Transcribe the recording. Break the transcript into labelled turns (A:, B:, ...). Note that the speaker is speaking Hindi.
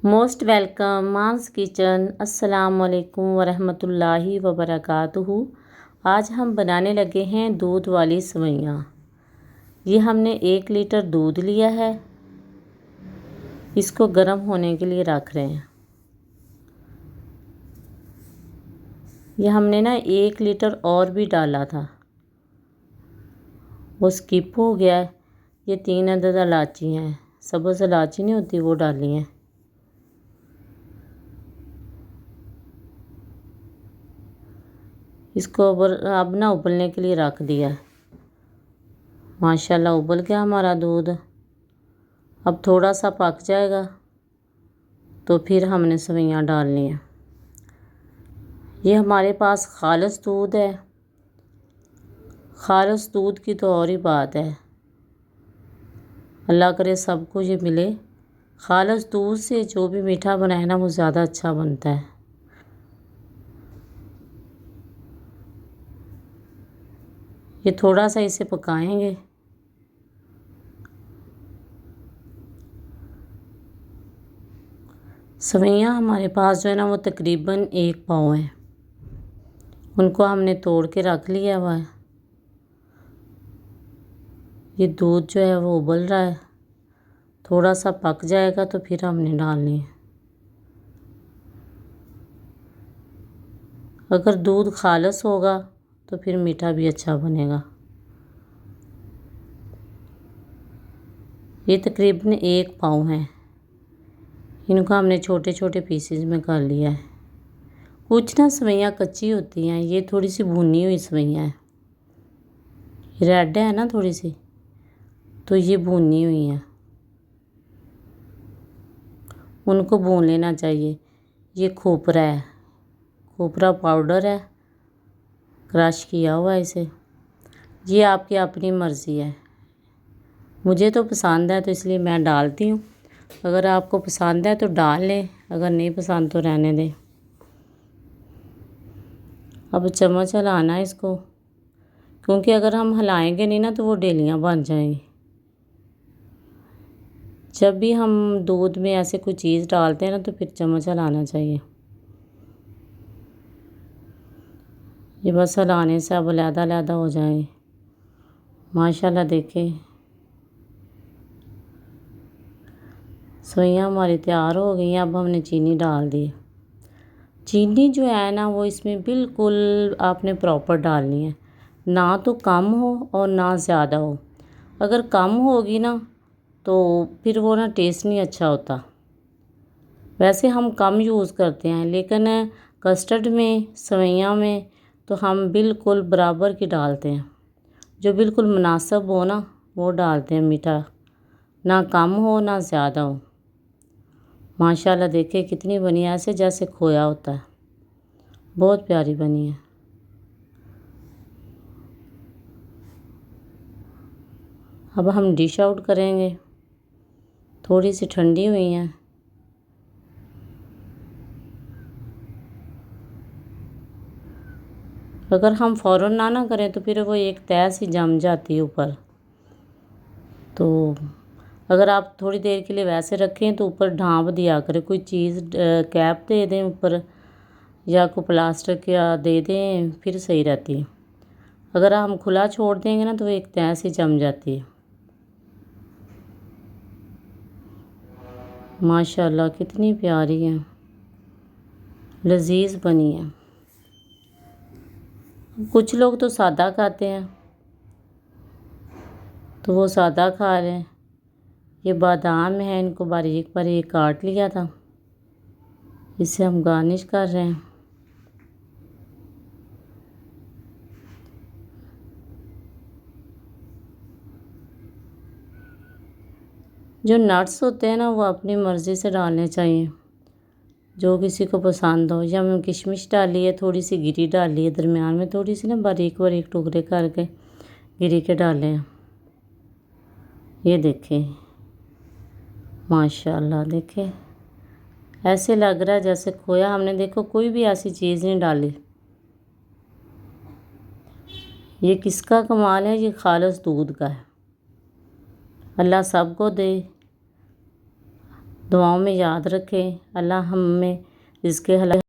A: मोस्ट वेलकम मांस किचन। अस्सलाम वालेकुम वरहमतुल्लाहि वबरकातुहू। आज हम बनाने लगे हैं दूध वाली सेवइयाँ। ये हमने 1 लीटर दूध लिया है, इसको गर्म होने के लिए रख रहे हैं। ये हमने ना 1 लीटर और भी डाला था, वो स्किप हो गया है। ये 3 अदद इलायची हैं, सब्ज़ इलायची नहीं होती, वो डाली हैं। इसको अब ना उबलने के लिए रख दिया। माशाल्लाह उबल गया हमारा दूध। अब थोड़ा सा पक जाएगा तो फिर हमने सेवइयाँ डालनी है। ये हमारे पास खालिस दूध है। खालिस दूध की तो और ही बात है। अल्लाह करे सबको ये मिले। खालिस दूध से जो भी मीठा बनाए ना वो ज़्यादा अच्छा बनता है। ये थोड़ा सा इसे पकाएंगे। सेवइयाँ हमारे पास जो है ना वो तकरीबन 1 पाव है। उनको हमने तोड़ के रख लिया हुआ है। ये दूध जो है वो उबल रहा है, थोड़ा सा पक जाएगा तो फिर हमने डालनी है। अगर दूध खालिस होगा तो फिर मीठा भी अच्छा बनेगा। ये तकरीबन 1 पाव है। इनको हमने छोटे छोटे पीसेस में कर लिया है। कुछ ना सेवइयाँ कच्ची होती हैं, ये थोड़ी सी भुनी हुई सेवइयाँ हैं। रेड है ना थोड़ी सी, तो ये भुनी हुई हैं, उनको भून लेना चाहिए। ये खोपरा है, खोपरा पाउडर है, क्रश किया हुआ है इसे। ये आपकी अपनी मर्ज़ी है। मुझे तो पसंद है तो इसलिए मैं डालती हूँ। अगर आपको पसंद है तो डाल लें, अगर नहीं पसंद तो रहने दें। अब चम्मच हिलाना है इसको, क्योंकि अगर हम हिलाएंगे नहीं ना तो वो डेलियाँ बन जाएंगी। जब भी हम दूध में ऐसे कोई चीज़ डालते हैं ना तो फिर चम्मच हिलाना चाहिए। ये बस हिलाने से अब अलग-अलग हो जाएंगे। माशाल्लाह देखें, सेवइयाँ हमारी तैयार हो गई हैं। अब हमने चीनी डाल दी। चीनी जो है ना वो इसमें बिल्कुल आपने प्रॉपर डालनी है, ना तो कम हो और ना ज़्यादा हो। अगर कम होगी ना तो फिर वो ना टेस्ट नहीं अच्छा होता। वैसे हम कम यूज़ करते हैं, लेकिन कस्टर्ड में, सेवइयाँ में तो हम बिल्कुल बराबर की डालते हैं। जो बिल्कुल मुनासिब हो ना वो डालते हैं मीठा, ना कम हो ना ज़्यादा हो। माशाल्लाह देखिए कितनी बनी है, ऐसे जैसे खोया होता है। बहुत प्यारी बनी है। अब हम डिश आउट करेंगे। थोड़ी सी ठंडी हुई हैं। अगर हम फ़ौरन ना करें तो फिर वो एक तह सी जम जाती है ऊपर। तो अगर आप थोड़ी देर के लिए वैसे रखें तो ऊपर ढाँप दिया करें, कोई चीज़ कैप दे दें ऊपर, या कोई प्लास्टिक या दे दें, फिर सही रहती है। अगर हम खुला छोड़ देंगे ना तो वो एक तह से जम जाती है। माशाल्लाह कितनी प्यारी है, लजीज बनी है। कुछ लोग तो सादा खाते हैं तो वो सादा खा रहे हैं। ये बादाम है, इनको बारीक बारीक काट लिया था, इसे हम गार्निश कर रहे हैं। जो नट्स होते हैं ना वो अपनी मर्ज़ी से डालने चाहिए, जो किसी को पसंद हो। या मैं किशमिश डाली है, थोड़ी सी गिरी डाली है, दरमियान में थोड़ी सी ना बारीक बारीक टुकड़े करके गिरी के डाले हैं। ये देखें, माशाल्लाह देखें, ऐसे लग रहा है जैसे खोया। हमने देखो कोई भी ऐसी चीज़ नहीं डाली। ये किसका कमाल है, ये खालिस दूध का है। अल्लाह सबको दे। दुआओं में याद रखें। अल्लाह हमें रिज़्क़ हलाल